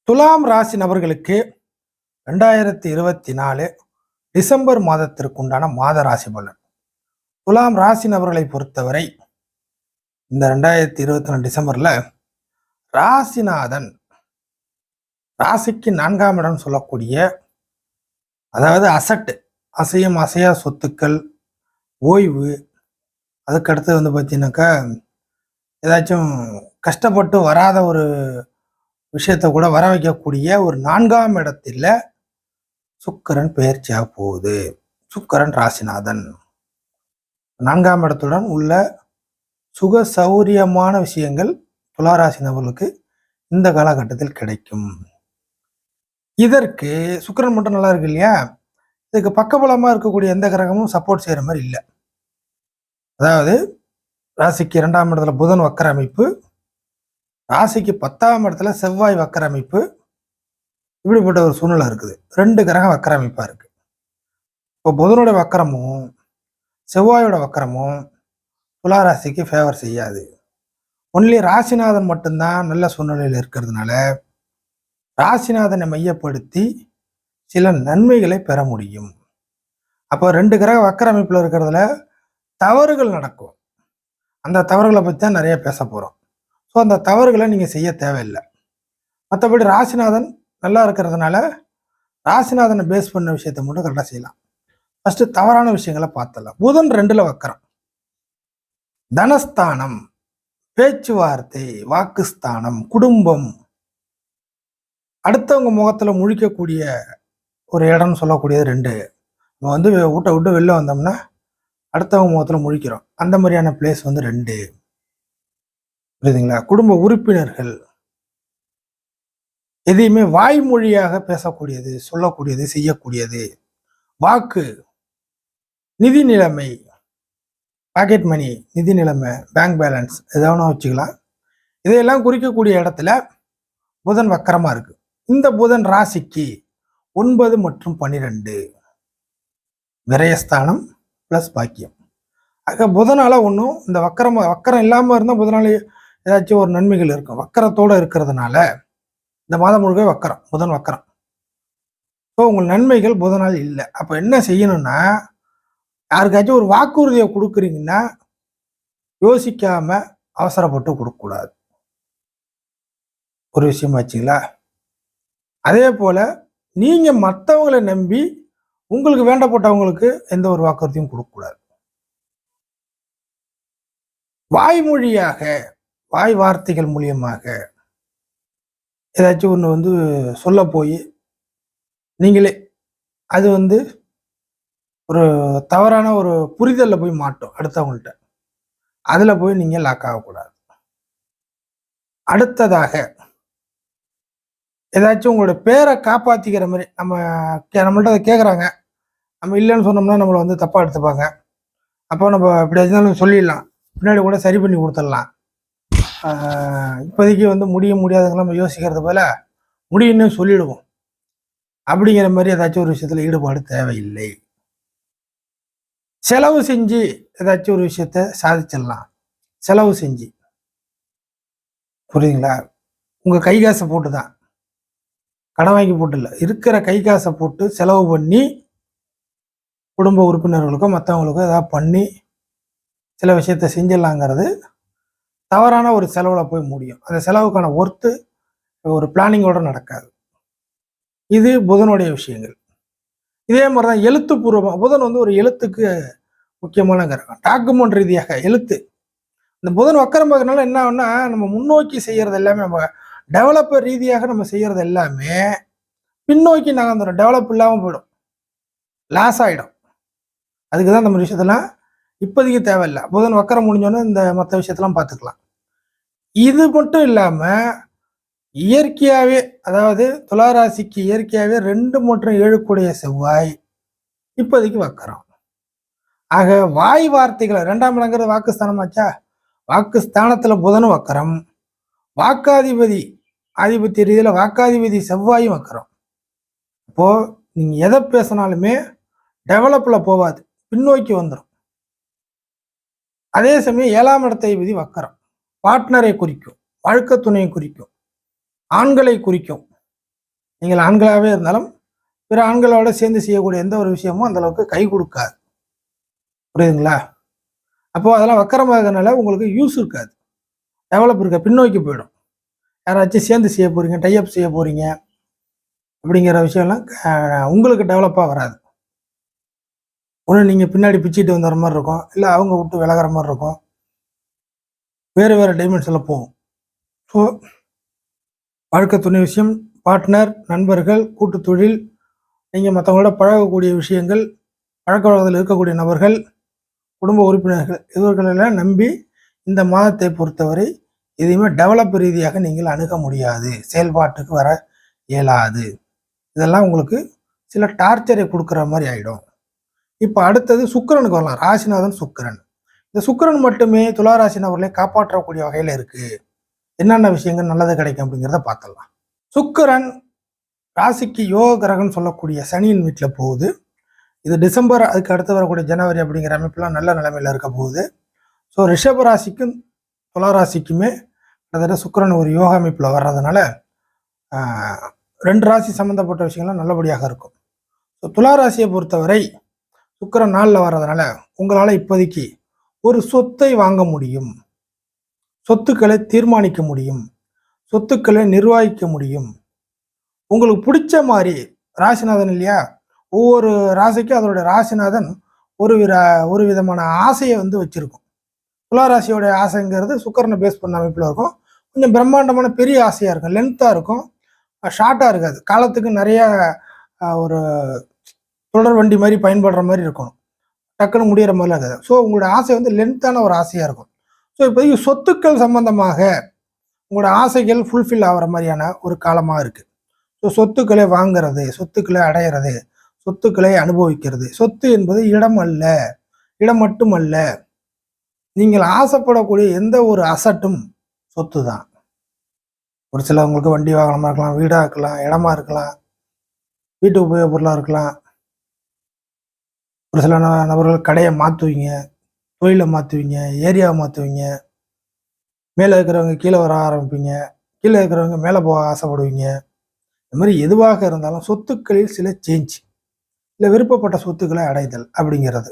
துலாம் ராசி நபர்களுக்கு 2024 டிசம்பர் மாதத்திற்குண்டான மாத ராசி பலன். துலாம் ராசி நபர்களை பொறுத்தவரை இந்த 2024 டிசம்பர்ல ராசிநாதன் ராசிக்கு 4ஆம் இடம் சொல்லக்கூடிய, அதாவது அசட்டு, அசையும் அசையா சொத்துக்கள், ஓய்வு, அதுக்கடுத்து பார்த்தீங்கன்னாக்கா ஏதாச்சும் கஷ்டப்பட்டு வராத ஒரு விஷயத்தை கூட வர வைக்கக்கூடிய ஒரு 4ஆம் இடத்துல சுக்கிரன் பெயர்ச்சியாக போகுது. சுக்கிரன் ராசிநாதன் 4ஆம் இடத்துடன் உள்ள சுக சௌரியமான விஷயங்கள் துளாராசி நபர்களுக்கு இந்த காலகட்டத்தில் கிடைக்கும். இதற்கு சுக்கிரன் மட்டும் நல்லா இருக்கு இல்லையா, இதுக்கு பக்கபலமா இருக்கக்கூடிய எந்த கிரகமும் சப்போர்ட் செய்யற மாதிரி இல்லை. அதாவது ராசிக்கு 2ஆம் இடத்துல புதன் வக்கர அமைப்பு, ராசிக்கு 10ஆம் இடத்துல செவ்வாய் வக்கர அமைப்பு, இப்படிப்பட்ட ஒரு சூழ்நிலை இருக்குது. 2 கிரகம் வக்கர அமைப்பா இருக்கு. இப்போ புதனுடைய வக்கரமும் செவ்வாயோட வக்கரமும் துளாராசிக்கு ஃபேவர் செய்யாது. ஒன்லி ராசிநாதன் மட்டும்தான் நல்ல சூழ்நிலையில் இருக்கிறதுனால ராசிநாதனை மையப்படுத்தி சில நன்மைகளை பெற முடியும். அப்போ 2 கிரக வக்கர அமைப்புல இருக்கிறதுல தவறுகள் நடக்கும். அந்த தவறுகளை பற்றி தான் நிறைய பேச போறோம். ஸோ அந்த தவறுகளை நீங்க செய்ய தேவையில்லை. மற்றபடி ராசிநாதன் நல்லா இருக்கிறதுனால ராசிநாதனை பேஸ் பண்ண விஷயத்த மட்டும் கரெக்டாக செய்யலாம். ஃபர்ஸ்ட் தவறான விஷயங்களை பார்த்தலாம். புதன் 2ல வக்கரம், தனஸ்தானம், பேச்சுவார்த்தை, வாக்குஸ்தானம், குடும்பம், அடுத்தவங்க முகத்துல முழிக்கக்கூடிய ஒரு இடம்னு சொல்லக்கூடியது 2. நம்ம வீட்டை விட்டு வெளில வந்தோம்னா அடுத்தவங்க முகத்துல முழிக்கிறோம். அந்த மாதிரியான பிளேஸ் 2. புரியுதுங்களா? குடும்ப உறுப்பினர்கள் எதையுமே வாய்மொழியாக பேசக்கூடியது, சொல்லக்கூடியது, செய்யக்கூடியது, வாக்கு, நிதி நிலைமை, பாக்கெட் மணி, நிதி நிலைமை, பேங்க் பேலன்ஸ் எதாவது வச்சுக்கலாம். இதையெல்லாம் குறிக்கக்கூடிய இடத்துல புதன் வக்கரமா இருக்கு. இந்த புதன் ராசிக்கு 9 மற்றும் 12 விரயஸ்தானம் பிளஸ் பாக்கியம். ஆக புதனால ஒன்றும் இந்த வக்கரம் இல்லாமல் இருந்தால் புதனால ஏதாச்சும் ஒரு நன்மைகள் இருக்கும். வக்கரத்தோடு இருக்கிறதுனால இந்த மாதம் முழுக்க வக்கரம், புதன் வக்கரம். ஸோ உங்கள் நன்மைகள் புதனால் இல்லை. அப்போ என்ன செய்யணும்னா, யாருக்காச்சும் ஒரு வாக்குறுதியை கொடுக்குறீங்கன்னா யோசிக்காம அவசரப்பட்டு கொடுக்கக்கூடாது. ஒரு விஷயம் வச்சுங்களா? அதே போல நீங்க மற்றவங்களை நம்பி உங்களுக்கு வேண்டப்பட்டவங்களுக்கு எந்த ஒரு வாக்குறுதியும் கொடுக்கக்கூடாது. வாய்மொழியாக, வாய் வார்த்தைகள் மூலியமாக ஏதாச்சும் ஒன்று சொல்ல போய் நீங்களே அது ஒரு தவறான ஒரு புரிதலில் போய் மாட்டோம் அடுத்தவங்கள்ட்ட. அதில் போய் நீங்கள் லாக் ஆகக்கூடாது. அடுத்ததாக ஏதாச்சும் உங்களோட பேரை காப்பாற்றிக்கிற மாதிரி நம்மள்ட்ட அதை கேட்குறாங்க, நம்ம இல்லைன்னு சொன்னோம்னா நம்மளை தப்பாக எடுத்துப்பாங்க. அப்போ நம்ம இப்படி இருந்தாலும் சொல்லிடலாம், பின்னாடி கூட சரி பண்ணி கொடுத்துடலாம். இப்போதைக்கு முடியாதுங்க நம்ம யோசிக்கிறது போல முடியும்னு சொல்லிடுவோம். அப்படிங்கிற மாதிரி ஏதாச்சும் ஒரு விஷயத்துல ஈடுபாடு தேவையில்லை. செலவு செஞ்சு ஏதாச்சும் ஒரு விஷயத்த சாதிச்சிடலாம். செலவு செஞ்சு, புரியுதுங்களா? உங்க கை காசை போட்டு தான், கடன் வாங்கி போட்டு இல்லை, இருக்கிற கை காசை போட்டு செலவு பண்ணி குடும்ப உறுப்பினர்களுக்கோ மற்றவங்களுக்கோ ஏதாவது பண்ணி சில விஷயத்த செஞ்சிடலாங்கிறது தவறான ஒரு செலவில் போய் முடியும். அந்த செலவுக்கான ஒர்த்து ஒரு பிளானிங்கோட நடக்காது. இது புதனுடைய விஷயங்கள். இதே மாதிரி தான் எழுத்துப்பூர்வமாக புதன் ஒரு எழுத்துக்கு முக்கியமான கிரகம். டாக்குமெண்ட் ரீதியாக எழுத்து. இந்த புதன் வக்கரம் பார்க்கறதுனால என்ன ஆகும்னா, நம்ம முன்னோக்கி செய்யறது எல்லாமே, நம்ம டெவலப்பர் ரீதியாக நம்ம செய்யறது எல்லாமே பின்னோக்கி நகர்ந்துடும். டெவலப் இல்லாமல் போயிடும், லாஸ் ஆகிடும். அதுக்கு தான் நம்ம விஷயத்தெல்லாம் இப்போதைக்கு தேவையில்லை. புதன் வக்கரம் முடிஞ்சோன்னே இந்த மற்ற விஷயத்தெல்லாம் பார்த்துக்கலாம். இது மட்டும் இல்லாமல் இயற்கையாகவே, அதாவது துளாராசிக்கு இயற்கையாகவே 2 மற்றும் 7 கூடிய செவ்வாய் இப்போதைக்கு வக்கரம். ஆக வாய் வார்த்தைகளை 2ஆம் இடங்கிறது வாக்குஸ்தானமாச்சா, வாக்குஸ்தானத்தில் புதனும் வக்கரம், வாக்காதிபதி ஆதிபத்திய ரீதியில் வாக்காதிபதி செவ்வாயும் வக்கரம். அப்போ நீங்க எதை பேசினாலுமே டெவலப்ல போகாது, பின்னோக்கி வந்துடும். அதே சமயம் 7ஆம் இடத்தை வக்கரம் பார்ட்னரை குறிக்கும், வாழ்க்கை துணையை குறிக்கும், ஆண்களை குறிக்கும். நீங்கள் ஆண்களாகவே இருந்தாலும் பிற ஆண்களோட சேர்ந்து செய்யக்கூடிய எந்த ஒரு விஷயமும் அந்த அளவுக்கு கை கொடுக்காது. புரியுதுங்களா? அப்போ அதெல்லாம் வக்கரமாக இருக்கிறனால உங்களுக்கு யூஸ் இருக்காது, டெவலப் இருக்க பின்னோக்கி போயிடும். யாராச்சும் சேர்ந்து செய்ய போறீங்க, டைப் செய்ய போறீங்க அப்படிங்கிற விஷயம்லாம் உங்களுக்கு டெவலப்பாக வராது. ஒன்று நீங்கள் பின்னாடி பிச்சுட்டு வந்துற மாதிரி இருக்கும், இல்லை அவங்க விட்டு விலகிற மாதிரி இருக்கும், வேறு வேறு டைமென்ஷனில் போகும். ஸோ வாழ்க்கை துணை விஷயம், பார்ட்னர், நண்பர்கள், கூட்டு தொழில், நீங்கள் மற்றவங்களோட பழகக்கூடிய விஷயங்கள், பழக்க வழக்கத்தில் இருக்கக்கூடிய நபர்கள், குடும்ப உறுப்பினர்கள், இவர்களெல்லாம் நம்பி இந்த மாதத்தை பொறுத்தவரை எதையுமே டெவலப் ரீதியாக நீங்கள் அணுக முடியாது, செயல்பாட்டுக்கு வர இயலாது. இதெல்லாம் உங்களுக்கு சில டார்ச்சரை கொடுக்குற மாதிரி ஆகிடும். இப்போ அடுத்தது சுக்கிரனுக்கு வரலாம். ராசிநாதன் சுக்கிரன். இந்த சுக்கிரன் மட்டுமே துலா ராசி நபர்களை காப்பாற்றக்கூடிய வகையில் இருக்குது. என்னென்ன விஷயங்கள் நல்லது கிடைக்கும் அப்படிங்கிறத பார்த்துடலாம். சுக்கிரன் ராசிக்கு யோக கிரகம்னு சொல்லக்கூடிய சனியின் வீட்டில் போகுது. இது டிசம்பர், அதுக்கு அடுத்து வரக்கூடிய ஜனவரி அப்படிங்கிற அமைப்புலாம் நல்ல நிலைமையில் இருக்க போகுது. ஸோ ரிஷப ராசிக்கும் துலா ராசிக்குமே கிட்டத்தட்ட சுக்கிரன் ஒரு யோக அமைப்பில் வர்றதுனால 2 ராசி சம்மந்தப்பட்ட விஷயங்கள்லாம் நல்லபடியாக இருக்கும். ஸோ துலா ராசியை பொறுத்தவரை சுக்கிரன் நாளில் வர்றதுனால உங்களால் இப்போதைக்கு ஒரு சொத்தை வாங்க முடியும், சொத்துக்களை தீர்மானிக்க முடியும், சொத்துக்களை நிர்வகிக்க முடியும். உங்களுக்கு பிடிச்ச மாதிரி ராசிநாதன் இல்லையா, ஒவ்வொரு ராசிக்கும் அதோடைய ராசிநாதன் ஒரு விதமான ஆசையை வச்சிருக்கும். துளாராசியோடைய ஆசைங்கிறது சுக்கிரனை பேஸ் பண்ண அமைப்பில் இருக்கும். கொஞ்சம் பிரம்மாண்டமான பெரிய ஆசையாக இருக்கும், லென்த்தாக இருக்கும், ஷார்ட்டாக இருக்காது. காலத்துக்கு நிறைய ஒரு தொடர் வண்டி மாதிரி பயன்படுற மாதிரி இருக்கணும், டக்குன்னு முடிகிற மாதிரிலாம் இருக்காது. ஸோ உங்களோட ஆசை லென்த்தான ஒரு ஆசையாக இருக்கும். ஸோ இப்போதைக்கு சொத்துக்கள் சம்பந்தமாக உங்களோட ஆசைகள் ஃபுல்ஃபில் ஆகிற மாதிரியான ஒரு காலமாக இருக்குது. ஸோ சொத்துக்களை வாங்கிறது, சொத்துக்களை அடையிறது, சொத்துக்களை அனுபவிக்கிறது. சொத்து என்பது இடம் அல்ல, இடம் மட்டுமல்ல, நீங்கள் ஆசைப்படக்கூடிய எந்த ஒரு அசட்டும் சொத்து தான். ஒரு சிலவங்களுக்கு வண்டி வாகனமாக இருக்கலாம், வீடாக இருக்கலாம், இடமா இருக்கலாம், வீட்டு உபயோக பொருளாக இருக்கலாம். ஒரு சில நபர்கள் கடையை மாற்றுவீங்க, தொழிலை மாற்றுவீங்க, ஏரியாவை மாற்றுவீங்க, மேலே இருக்கிறவங்க கீழே வர ஆரம்பிப்பீங்க, கீழே இருக்கிறவங்க மேலே போக ஆசைப்படுவீங்க. இந்த மாதிரி எதுவாக இருந்தாலும் சொத்துக்களில் சில சேஞ்ச், இல்லை விருப்பப்பட்ட சொத்துக்களை அடைதல் அப்படிங்கிறது.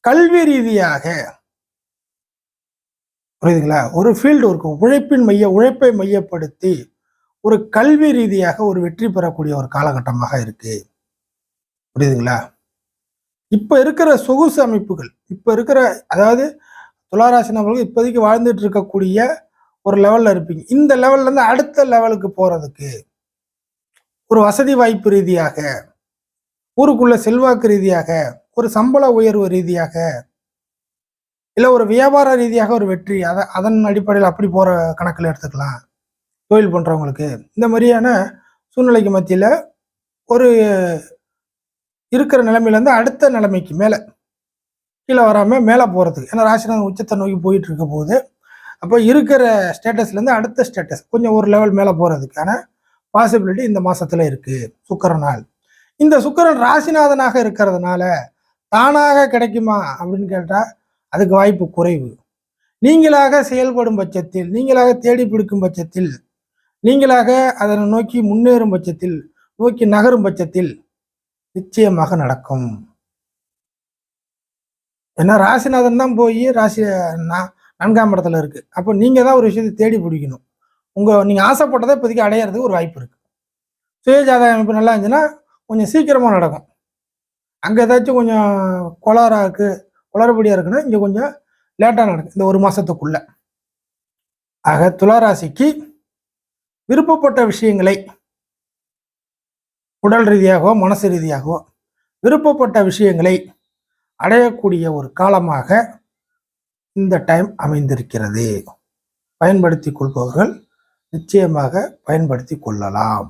கல்வி ரீதியாக புரியுதுங்களா, ஒரு ஃபீல்டு இருக்கும், உழைப்பை மையப்படுத்தி ஒரு கல்வி ரீதியாக ஒரு வெற்றி பெறக்கூடிய ஒரு காலகட்டமாக இருக்கு. புரியுதுங்களா? இப்ப இருக்கிற சொகுசு அமைப்புகள், இப்ப இருக்கிற அதாவது துளாராசி நபர்கள் இப்போதைக்கு வாழ்ந்துட்டு இருக்கக்கூடிய ஒரு லெவல்ல இருப்பீங்க. இந்த லெவல்ல இருந்து அடுத்த லெவலுக்கு போறதுக்கு ஒரு வசதி வாய்ப்பு ரீதியாக, ஊருக்குள்ள செல்வாக்கு ரீதியாக, ஒரு சம்பள உயர்வு ரீதியாக, இல்லை ஒரு வியாபார ரீதியாக ஒரு வெற்றி, அதன் அடிப்படையில் அப்படி போற கணக்கில் எடுத்துக்கலாம். தொழில் பண்றவங்களுக்கு இந்த மாதிரியான சூழ்நிலைக்கு மத்தியில் ஒரு இருக்கிற நிலைமையிலேருந்து அடுத்த நிலைமைக்கு மேலே கீழே வராமல் மேலே போகிறதுக்கு, ஏன்னா ராசிநாதன் உச்சத்தை நோக்கி போயிட்டு இருக்க போது, அப்போ இருக்கிற ஸ்டேட்டஸ்லேருந்து அடுத்த ஸ்டேட்டஸ் கொஞ்சம் ஒரு லெவல் மேலே போகிறதுக்கான பாசிபிலிட்டி இந்த மாதத்தில் இருக்குது சுக்கிரனால். இந்த சுக்கிரன் ராசிநாதனாக இருக்கிறதுனால தானாக கிடைக்குமா அப்படின்னு கேட்டால் அதுக்கு வாய்ப்பு குறைவு. நீங்களாக செயல்படும் பட்சத்தில், நீங்களாக தேடி பிடிக்கும் பட்சத்தில், நீங்களாக அதனை நோக்கி முன்னேறும் பட்சத்தில், நோக்கி நகரும் பட்சத்தில் நிச்சயமாக நடக்கும். ஏன்னா ராசிநாதன் தான் போய் ராசி 4ஆம் இடத்துல இருக்கு. அப்போ நீங்க தான் ஒரு விஷயத்தை தேடி பிடிக்கணும். நீங்க ஆசைப்பட்டதை இப்போதைக்கு அடையிறதுக்கு ஒரு வாய்ப்பு இருக்கு. சுயஜாதக அமைப்பு நல்லா இருந்துச்சுன்னா கொஞ்சம் சீக்கிரமா நடக்கும். அங்க ஏதாச்சும் கொஞ்சம் குளறுபடியா இருக்குன்னா இங்க கொஞ்சம் லேட்டா நடக்கும், இந்த ஒரு மாசத்துக்குள்ள. ஆக துளாராசிக்கு விருப்பப்பட்ட விஷயங்களை உடல் ரீதியாகவோ மனசு ரீதியாகவோ விருப்பப்பட்ட விஷயங்களை அடையக்கூடிய ஒரு காலமாக இந்த டைம் அமைந்திருக்கிறது. பயன்படுத்தி கொள்பவர்கள் நிச்சயமாக பயன்படுத்தி கொள்ளலாம்.